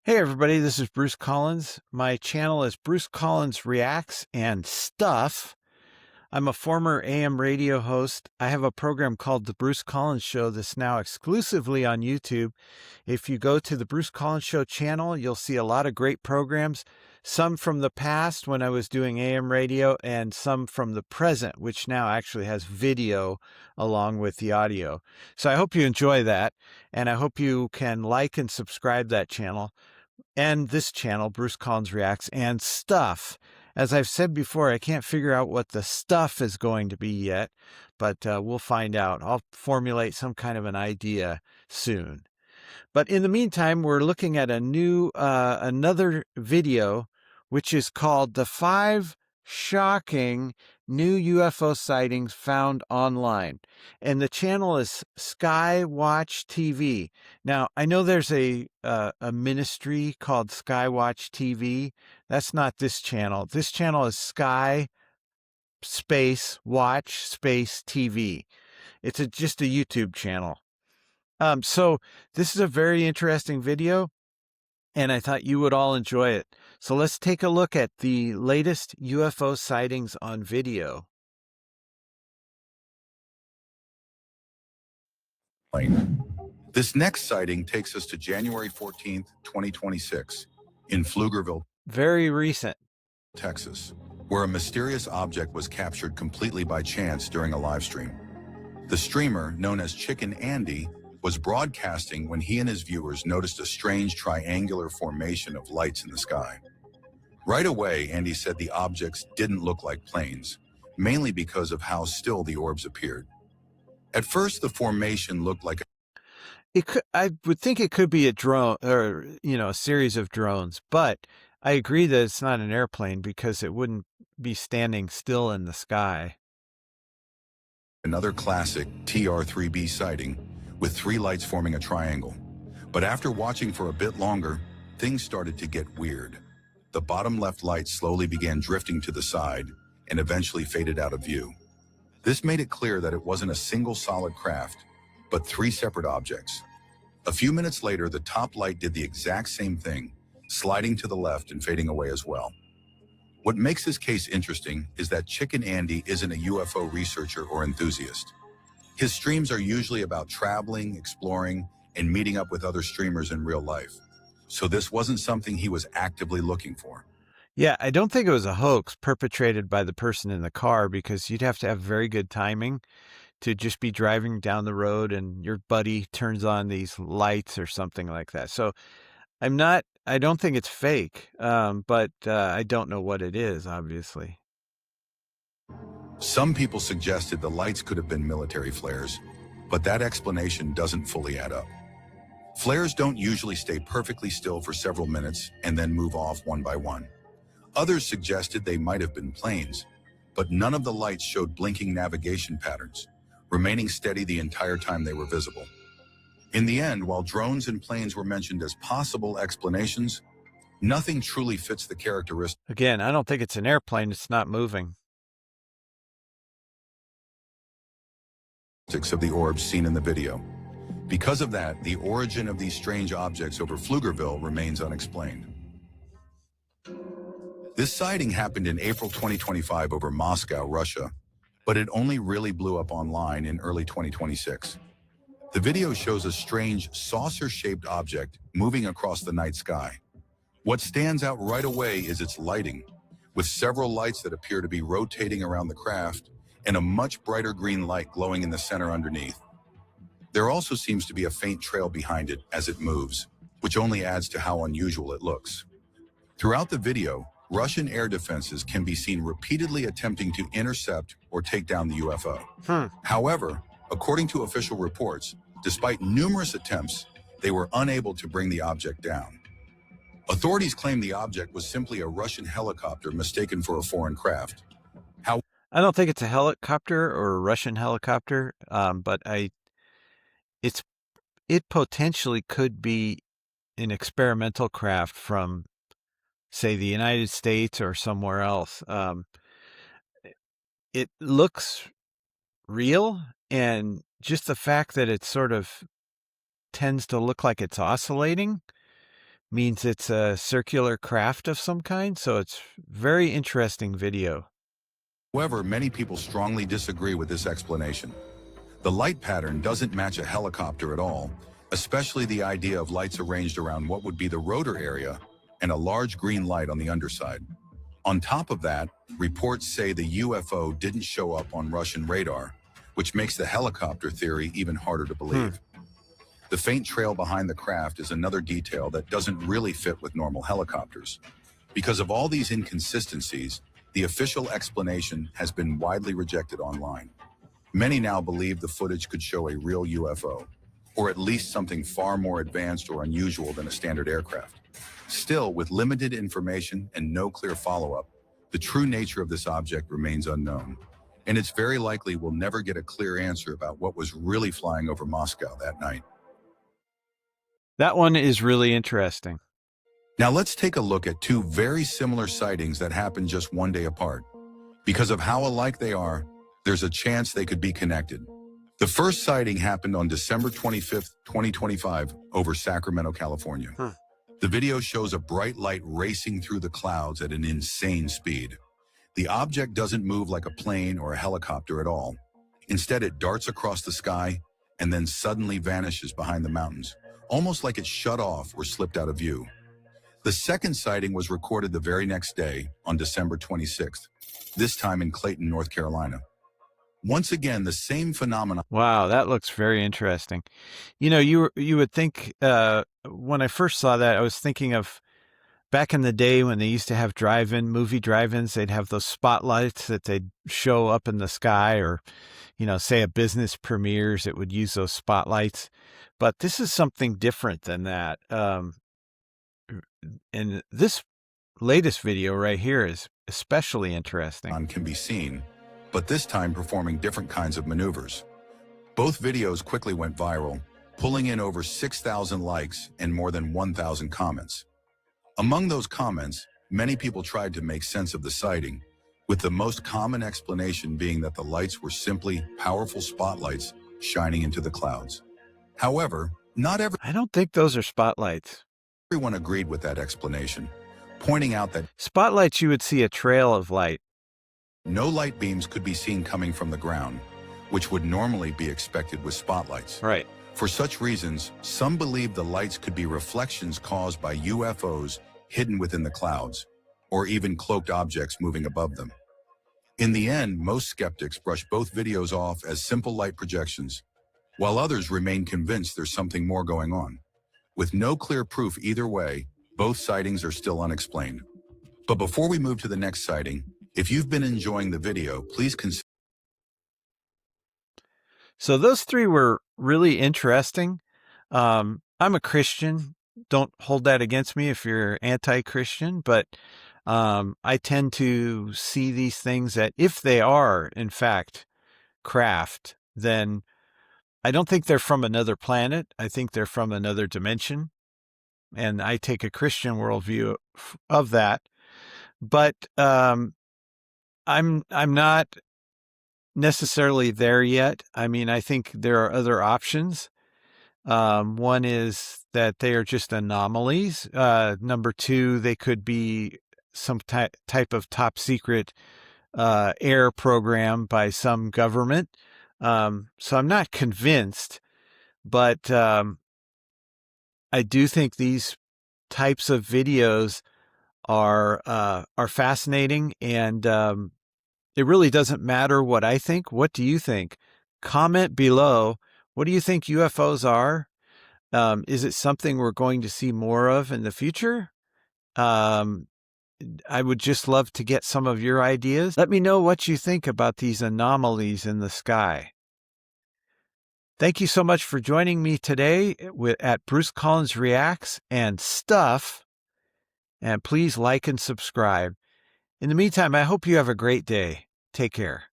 Hey everybody, this is Bruce Collins. My channel is Bruce Collins Reacts and Stuff. I'm a former AM radio host. I have a program called The Bruce Collins Show that's now exclusively on YouTube. If you go to the Bruce Collins Show channel, you'll see a lot of great programs, some from the past when I was doing AM radio, and some from the present, which now actually has video along with the audio. So I hope you enjoy that, and I hope you can like and subscribe that channel and this channel, Bruce Collins Reacts and Stuff. As I've said before, I can't figure out what the stuff is going to be yet, but we'll find out. I'll formulate some kind of an idea soon. But in the meantime, we're looking at another video, which is called The 5 Shocking New UFO Sightings Found Online. And the channel is Skywatch TV. Now, I know there's a ministry called Skywatch TV. That's not this channel. This channel is Sky Space Watch Space TV. It's just a YouTube channel. So this is a very interesting video, and I thought you would all enjoy it. So let's take a look at the latest UFO sightings on video. This next sighting takes us to January 14th, 2026, in Pflugerville, Very recent. Texas, where a mysterious object was captured completely by chance during a live stream. The streamer, known as Chicken Andy, was broadcasting when he and his viewers noticed a strange triangular formation of lights in the sky. Right away, Andy said the objects didn't look like planes, mainly because of how still the orbs appeared. At first, the formation looked like I would think it could be a drone or, a series of drones, but I agree that it's not an airplane because it wouldn't be standing still in the sky. another classic TR-3B sighting, with 3 lights forming a triangle. But after watching for a bit longer, things started to get weird. The bottom left light slowly began drifting to the side and eventually faded out of view. This made it clear that it wasn't a single solid craft, but 3 separate objects. A few minutes later, the top light did the exact same thing, sliding to the left and fading away as well. What makes this case interesting is that Chicken Andy isn't a UFO researcher or enthusiast. His streams are usually about traveling, exploring, and meeting up with other streamers in real life. So this wasn't something he was actively looking for. Yeah, I don't think it was a hoax perpetrated by the person in the car because you'd have to have very good timing to just be driving down the road and your buddy turns on these lights or something like that. So I don't think it's fake, but I don't know what it is, obviously. Some people suggested the lights could have been military flares, but that explanation doesn't fully add up. Flares don't usually stay perfectly still for several minutes and then move off one by one. Others suggested they might have been planes, but none of the lights showed blinking navigation patterns, remaining steady the entire time they were visible. In the end, while drones and planes were mentioned as possible explanations, nothing truly fits the characteristics Again, I don't think it's an airplane. It's not moving. of the orbs seen in the video. Because of that, the origin of these strange objects over Pflugerville remains unexplained. This sighting happened in April 2025 over Moscow, Russia, but it only really blew up online in early 2026. The video shows a strange saucer-shaped object moving across the night sky. What stands out right away is its lighting, with several lights that appear to be rotating around the craft and a much brighter green light glowing in the center underneath. There also seems to be a faint trail behind it as it moves, which only adds to how unusual it looks. Throughout the video, Russian air defenses can be seen repeatedly attempting to intercept or take down the UFO. However, according to official reports, despite numerous attempts, they were unable to bring the object down. Authorities claim the object was simply a Russian helicopter mistaken for a foreign craft. I don't think it's a helicopter or a Russian helicopter, but it potentially could be an experimental craft from, say, the United States or somewhere else. It looks real, and just the fact that it sort of tends to look like it's oscillating means it's a circular craft of some kind. So it's very interesting video. However, many people strongly disagree with this explanation. The light pattern doesn't match a helicopter at all, especially the idea of lights arranged around what would be the rotor area and a large green light on the underside. On top of that, reports say the UFO didn't show up on Russian radar, which makes the helicopter theory even harder to believe. The faint trail behind the craft is another detail that doesn't really fit with normal helicopters. Because of all these inconsistencies, the official explanation has been widely rejected online. Many now believe the footage could show a real UFO, or at least something far more advanced or unusual than a standard aircraft. Still, with limited information and no clear follow-up, the true nature of this object remains unknown, and it's very likely we'll never get a clear answer about what was really flying over Moscow that night. That one is really interesting. Now let's take a look at two very similar sightings that happened just one day apart. Because of how alike they are, there's a chance they could be connected. The first sighting happened on December 25th, 2025, over Sacramento, California. The video shows a bright light racing through the clouds at an insane speed. The object doesn't move like a plane or a helicopter at all. Instead, it darts across the sky and then suddenly vanishes behind the mountains, almost like it shut off or slipped out of view. The second sighting was recorded the very next day, on December 26th, this time in Clayton, North Carolina. Once again, the same phenomenon. Wow, that looks very interesting. You know, you would think, when I first saw that, I was thinking of back in the day when they used to have movie drive-ins, they'd have those spotlights that they'd show up in the sky, or, you know, say a business premieres, it would use those spotlights. But this is something different than that. And this latest video right here is especially interesting. Can be seen, but this time performing different kinds of maneuvers. Both videos quickly went viral, pulling in over 6,000 likes and more than 1,000 comments. Among those comments, many people tried to make sense of the sighting, with the most common explanation being that the lights were simply powerful spotlights shining into the clouds. However, I don't think those are spotlights. everyone agreed with that explanation, pointing out that Spotlights, you would see a trail of light. no light beams could be seen coming from the ground, which would normally be expected with spotlights. Right. For such reasons, some believe the lights could be reflections caused by UFOs hidden within the clouds, or even cloaked objects moving above them. In the end, most skeptics brush both videos off as simple light projections, while others remain convinced there's something more going on. With no clear proof either way, both sightings are still unexplained. But before we move to the next sighting, if you've been enjoying the video, please consider. So those three were really interesting. I'm a Christian. Don't hold that against me if you're anti-Christian, but I tend to see these things that if they are, in fact, craft, then I don't think they're from another planet. I think they're from another dimension. And I take a Christian worldview of that. But I'm not necessarily there yet. I mean, I think there are other options. One is that they are just anomalies. Number two, they could be some type of top secret air program by some government. So I'm not convinced, but I do think these types of videos are fascinating, and it really doesn't matter what I think. What do you think? Comment below. What do you think UFOs are? Is it something we're going to see more of in the future? I would just love to get some of your ideas. Let me know what you think about these anomalies in the sky. Thank you so much for joining me today at Bruce Collins Reacts and Stuff. And please like and subscribe. In the meantime, I hope you have a great day. Take care.